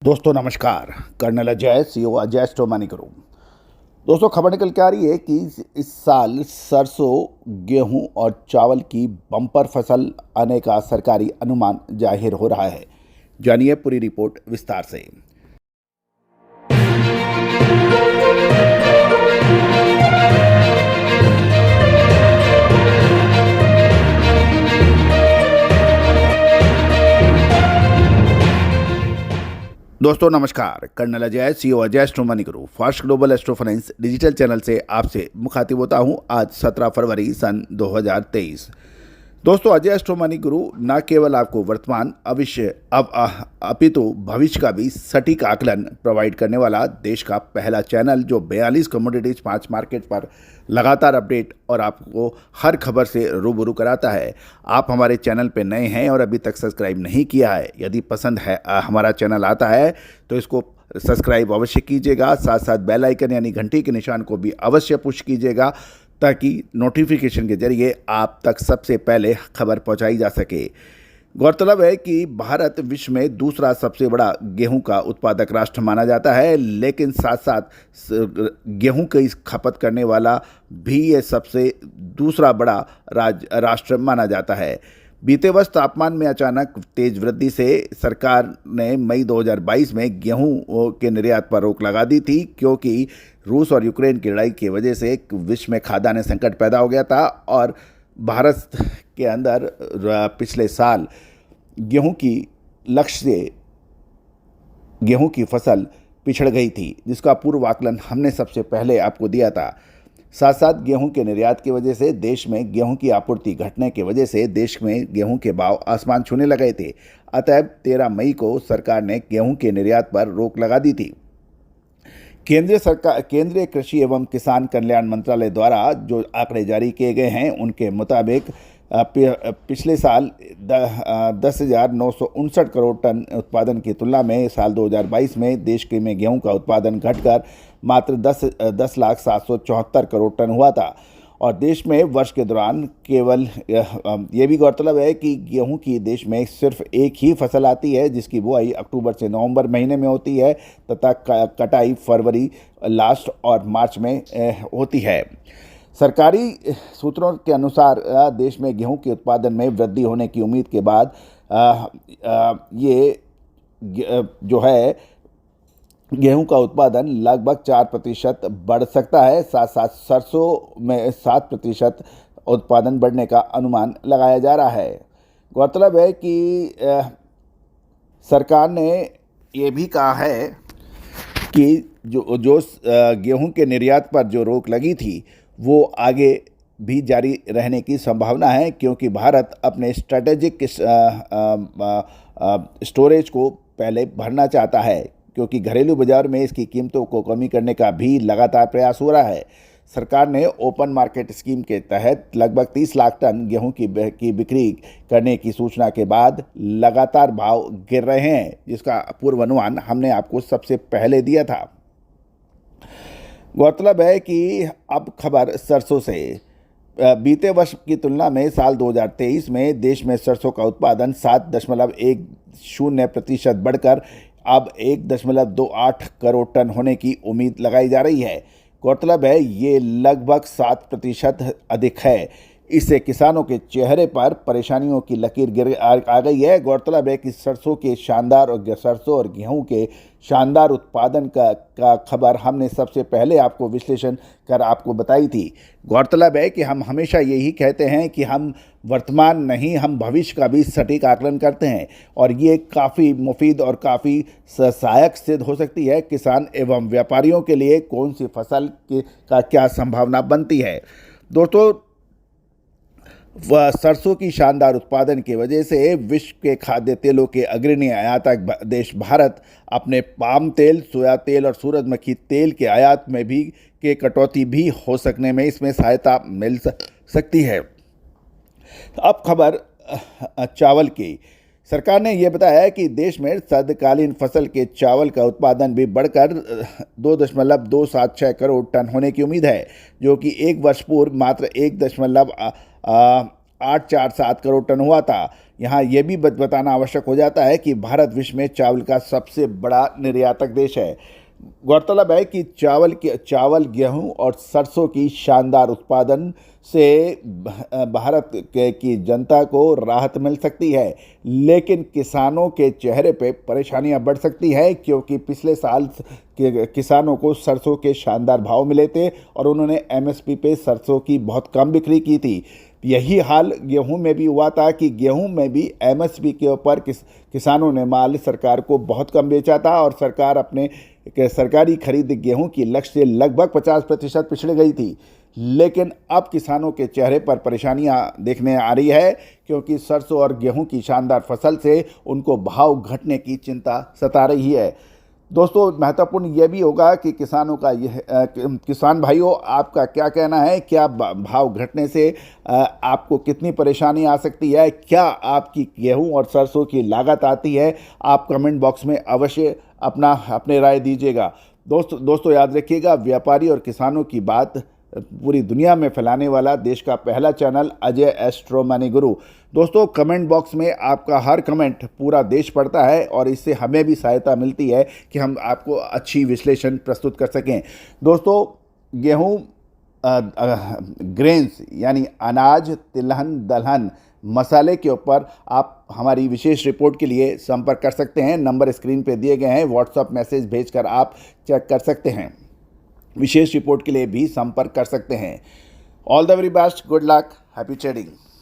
दोस्तों नमस्कार। Colonel Ajay CO Ajay स्टोमानी ग्रुप। दोस्तों खबर निकल के आ रही है कि इस साल सरसों, गेहूं और चावल की बम्पर फसल आने का सरकारी अनुमान जाहिर हो रहा है। जानिए पूरी रिपोर्ट विस्तार से। दोस्तों नमस्कार। कर्नल अजय सीओ अजय स्टोमानी group fast global astro finance digital channel से आपसे मुखातिब होता हूं आज 17 फरवरी सन 2023। दोस्तों अजय एस्ट्रोमानी गुरु न केवल आपको वर्तमान अपितु भविष्य का भी सटीक आकलन प्रोवाइड करने वाला देश का पहला चैनल जो 42 कमोडिटीज 5 मार्केट पर लगातार अपडेट और आपको हर खबर से रूबरू कराता है। आप हमारे चैनल पे नए हैं और अभी तक सब्सक्राइब नहीं किया है, यदि पसंद है हमारा चैनल आता है तो इसको सब्सक्राइब अवश्य कीजिएगा। साथ साथ बेल आइकन यानी घंटी के निशान को भी अवश्य पुश कीजिएगा ताकि नोटिफिकेशन के जरिए आप तक सबसे पहले खबर पहुंचाई जा सके। गौरतलब है कि भारत विश्व में दूसरा सबसे बड़ा गेहूं का उत्पादक राष्ट्र माना जाता है, लेकिन साथ साथ गेहूं की खपत करने वाला भी ये सबसे दूसरा बड़ा राष्ट्र माना जाता है। बीते वर्ष तापमान में अचानक तेज वृद्धि से सरकार ने मई 2022 में गेहूं के निर्यात पर रोक लगा दी थी, क्योंकि रूस और यूक्रेन की लड़ाई की वजह से विश्व में खाद्यान्न संकट पैदा हो गया था और भारत के अंदर पिछले साल गेहूं की लक्ष्य से गेहूं की फसल पिछड़ गई थी, जिसका पूर्व आकलन हमने सबसे पहले आपको दिया था। साथ साथ गेहूं के निर्यात की वजह से देश में गेहूं की आपूर्ति घटने की वजह से देश में गेहूं के भाव आसमान छूने लगे थे। अतः 13 मई को सरकार ने गेहूं के निर्यात पर रोक लगा दी थी। केंद्रीय कृषि एवं किसान कल्याण मंत्रालय द्वारा जो आंकड़े जारी किए गए हैं उनके मुताबिक पिछले साल 10,959 करोड़ टन उत्पादन की तुलना में साल 2022 में देश के में गेहूं का उत्पादन घटकर मात्र 10,07,74 करोड़ टन हुआ था। और देश में वर्ष के दौरान केवल ये भी गौरतलब है कि गेहूं की देश में सिर्फ एक ही फसल आती है, जिसकी बुआई अक्टूबर से नवंबर महीने में होती है तथा कटाई फरवरी लास्ट और मार्च में होती है। सरकारी सूत्रों के अनुसार देश में गेहूं के उत्पादन में वृद्धि होने की उम्मीद के बाद ये जो है गेहूं का उत्पादन लगभग 4% बढ़ सकता है। साथ साथ सरसों में 7% उत्पादन बढ़ने का अनुमान लगाया जा रहा है। गौरतलब है कि सरकार ने ये भी कहा है कि जो गेहूं के निर्यात पर जो रोक लगी थी वो आगे भी जारी रहने की संभावना है, क्योंकि भारत अपने स्ट्रेटेजिक स्टोरेज को पहले भरना चाहता है, क्योंकि घरेलू बाजार में इसकी कीमतों को कमी करने का भी लगातार प्रयास हो रहा है। सरकार ने ओपन मार्केट स्कीम के तहत लगभग 30 लाख टन गेहूं की बिक्री करने की सूचना के बाद लगातार भाव गिर रहे हैं, जिसका पूर्व अनुमान हमने आपको सबसे पहले दिया था। गौरतलब है कि अब खबर सरसों से। बीते वर्ष की तुलना में साल 2023 में देश में सरसों का उत्पादन 7.10% बढ़कर अब 1.28 करोड़ टन होने की उम्मीद लगाई जा रही है। गौरतलब है ये लगभग 7% अधिक है। इससे किसानों के चेहरे पर परेशानियों की लकीर आ गई है। गौरतलब है कि सरसों और गेहूं के शानदार उत्पादन का खबर हमने सबसे पहले आपको विश्लेषण कर आपको बताई थी। गौरतलब है कि हम हमेशा यही कहते हैं कि हम वर्तमान नहीं, हम भविष्य का भी सटीक आकलन करते हैं और ये काफ़ी मुफीद और काफ़ी सहायक सिद्ध हो सकती है किसान एवं व्यापारियों के लिए कौन सी फसल का क्या संभावना बनती है। दोस्तों सरसों की शानदार उत्पादन की वजह से विश्व के खाद्य तेलों के अग्रणी आयातक देश भारत अपने पाम तेल, सोया तेल और सूरजमुखी तेल के आयात में भी कटौती भी हो सकने में इसमें सहायता मिल सकती है। अब खबर चावल की। सरकार ने यह बताया है कि देश में सर्दकालीन फसल के चावल का उत्पादन भी बढ़कर 2.276 करोड़ टन होने की उम्मीद है, जो कि एक वर्ष पूर्व मात्र 1.847 करोड़ टन हुआ था। यहाँ ये भी बताना आवश्यक हो जाता है कि भारत विश्व में चावल का सबसे बड़ा निर्यातक देश है। गौरतलब है कि चावल, गेहूं और सरसों की शानदार उत्पादन से भारत की जनता को राहत मिल सकती है, लेकिन किसानों के चेहरे पे परेशानियां बढ़ सकती हैं, क्योंकि पिछले साल किसानों को सरसों के शानदार भाव मिले थे और उन्होंने एमएसपी पे सरसों की बहुत कम बिक्री की थी। यही हाल गेहूं में भी हुआ था कि गेहूं में भी एमएसपी के ऊपर किसानों ने माल सरकार को बहुत कम बेचा था और सरकार अपने सरकारी खरीद गेहूं की लक्ष्य से लगभग 50% पिछड़ गई थी। लेकिन अब किसानों के चेहरे पर परेशानियां देखने आ रही है, क्योंकि सरसों और गेहूं की शानदार फसल से उनको भाव घटने की चिंता सता रही है। दोस्तों, महत्वपूर्ण यह भी होगा कि किसानों का किसान भाइयों, आपका क्या कहना है? क्या भाव घटने से आपको कितनी परेशानी आ सकती है? क्या आपकी गेहूं और सरसों की लागत आती है? आप कमेंट बॉक्स में अवश्य अपने राय दीजिएगा। दोस्तों याद रखिएगा, व्यापारी और किसानों की बात पूरी दुनिया में फैलाने वाला देश का पहला चैनल अजय एस्ट्रो मनी गुरु। दोस्तों, कमेंट बॉक्स में आपका हर कमेंट पूरा देश पढ़ता है और इससे हमें भी सहायता मिलती है कि हम आपको अच्छी विश्लेषण प्रस्तुत कर सकें। दोस्तों, गेहूं, ग्रेन्स यानी अनाज, तिलहन, दलहन, मसाले के ऊपर आप हमारी विशेष रिपोर्ट के लिए संपर्क कर सकते हैं। नंबर स्क्रीन पे दिए गए हैं, व्हाट्सएप मैसेज भेजकर आप चेक कर सकते हैं। विशेष रिपोर्ट के लिए भी संपर्क कर सकते हैं। All the very best, good luck, happy trading.